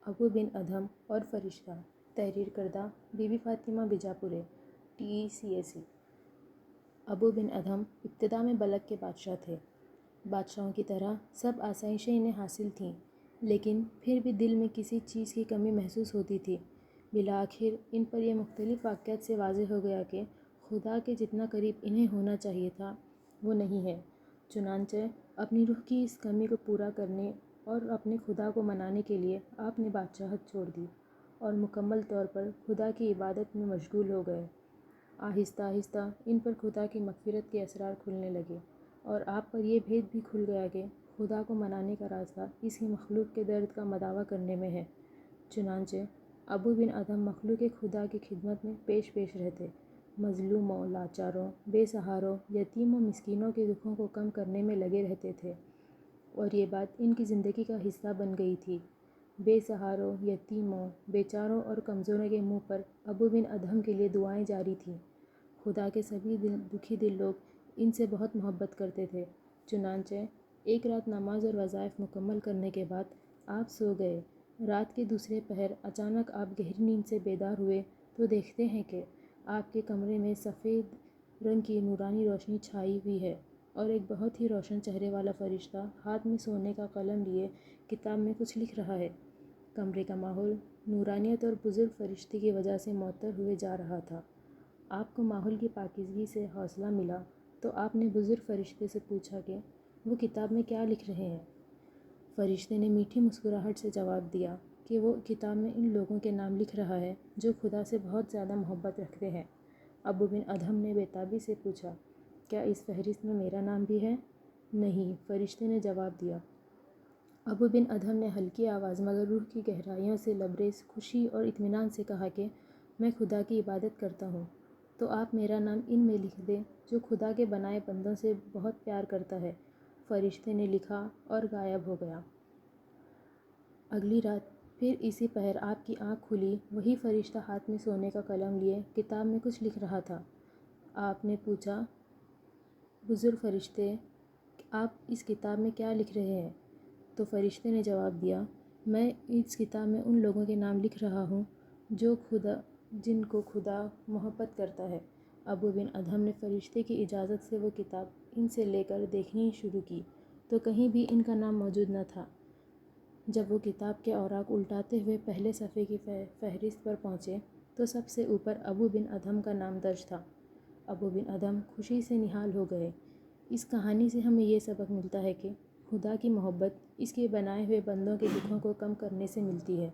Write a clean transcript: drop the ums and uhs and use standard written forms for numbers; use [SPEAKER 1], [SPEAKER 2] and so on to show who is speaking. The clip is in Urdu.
[SPEAKER 1] ابو بن ادھم اور فرشتہ، تحریر کردہ بی بی فاطمہ بیجاپورے، TECAC۔ ابو بن ادھم ابتدا میں بلخ کے بادشاہ تھے۔ بادشاہوں کی طرح سب آسائشیں انہیں حاصل تھیں، لیکن پھر بھی دل میں کسی چیز کی کمی محسوس ہوتی تھی۔ بالآخر ان پر یہ مختلف واقعات سے واضح ہو گیا کہ خدا کے جتنا قریب انہیں ہونا چاہیے تھا وہ نہیں ہے۔ چنانچہ اپنی روح کی اس کمی کو پورا کرنے اور اپنے خدا کو منانے کے لیے آپ نے بادشاہت چھوڑ دی اور مکمل طور پر خدا کی عبادت میں مشغول ہو گئے۔ آہستہ آہستہ ان پر خدا کی مغفرت کے اسرار کھلنے لگے اور آپ پر یہ بھید بھی کھل گیا کہ خدا کو منانے کا راستہ اس کی مخلوق کے درد کا مداوع کرنے میں ہے۔ چنانچہ ابو بن ادھم مخلوق خدا کی خدمت میں پیش رہتے، مظلوموں، لاچاروں، بے سہاروں، یتیم و مسکینوں کے دکھوں کو کم کرنے میں لگے رہتے تھے، اور یہ بات ان کی زندگی کا حصہ بن گئی تھی۔ بے سہاروں، یتیموں، بیچاروں اور کمزوروں کے منہ پر ابو بن ادھم کے لیے دعائیں جاری تھیں۔ خدا کے سبھی دکھی دل لوگ ان سے بہت محبت کرتے تھے۔ چنانچہ ایک رات نماز اور وظائف مکمل کرنے کے بعد آپ سو گئے۔ رات کے دوسرے پہر اچانک آپ گہری نیند سے بیدار ہوئے تو دیکھتے ہیں کہ آپ کے کمرے میں سفید رنگ کی نورانی روشنی چھائی ہوئی ہے اور ایک بہت ہی روشن چہرے والا فرشتہ ہاتھ میں سونے کا قلم لیے کتاب میں کچھ لکھ رہا ہے۔ کمرے کا ماحول نورانیت اور بزرگ فرشتے کی وجہ سے معطر ہوئے جا رہا تھا۔ آپ کو ماحول کی پاکیزگی سے حوصلہ ملا تو آپ نے بزرگ فرشتے سے پوچھا کہ وہ کتاب میں کیا لکھ رہے ہیں۔ فرشتے نے میٹھی مسکراہٹ سے جواب دیا کہ وہ کتاب میں ان لوگوں کے نام لکھ رہا ہے جو خدا سے بہت زیادہ محبت رکھتے ہیں۔ ابو بن ادھم نے بےتابی سے پوچھا، کیا اس فہرست میں میرا نام بھی ہے؟ نہیں، فرشتے نے جواب دیا۔ ابو بن ادھم نے ہلکی آواز مگر روح کی گہرائیوں سے لبریز خوشی اور اطمینان سے کہا کہ میں خدا کی عبادت کرتا ہوں، تو آپ میرا نام ان میں لکھ دیں جو خدا کے بنائے بندوں سے بہت پیار کرتا ہے۔ فرشتے نے لکھا اور غائب ہو گیا۔ اگلی رات پھر اسی پہر آپ کی آنکھ کھلی، وہی فرشتہ ہاتھ میں سونے کا قلم لیے کتاب میں کچھ لکھ رہا تھا۔ آپ نے پوچھا، بزرگ فرشتے، آپ اس کتاب میں کیا لکھ رہے ہیں؟ تو فرشتے نے جواب دیا، میں اس کتاب میں ان لوگوں کے نام لکھ رہا ہوں جن کو خدا محبت کرتا ہے۔ ابو بن ادھم نے فرشتے کی اجازت سے وہ کتاب ان سے لے کر دیکھنی شروع کی تو کہیں بھی ان کا نام موجود نہ تھا۔ جب وہ کتاب کے اوراق الٹاتے ہوئے پہلے صفحے کی فہرست پر پہنچے تو سب سے اوپر ابو بن ادھم کا نام درج تھا۔ ابو بن ادھم خوشی سے نہال ہو گئے۔ اس کہانی سے ہمیں یہ سبق ملتا ہے کہ خدا کی محبت اس کے بنائے ہوئے بندوں کے دکھوں کو کم کرنے سے ملتی ہے۔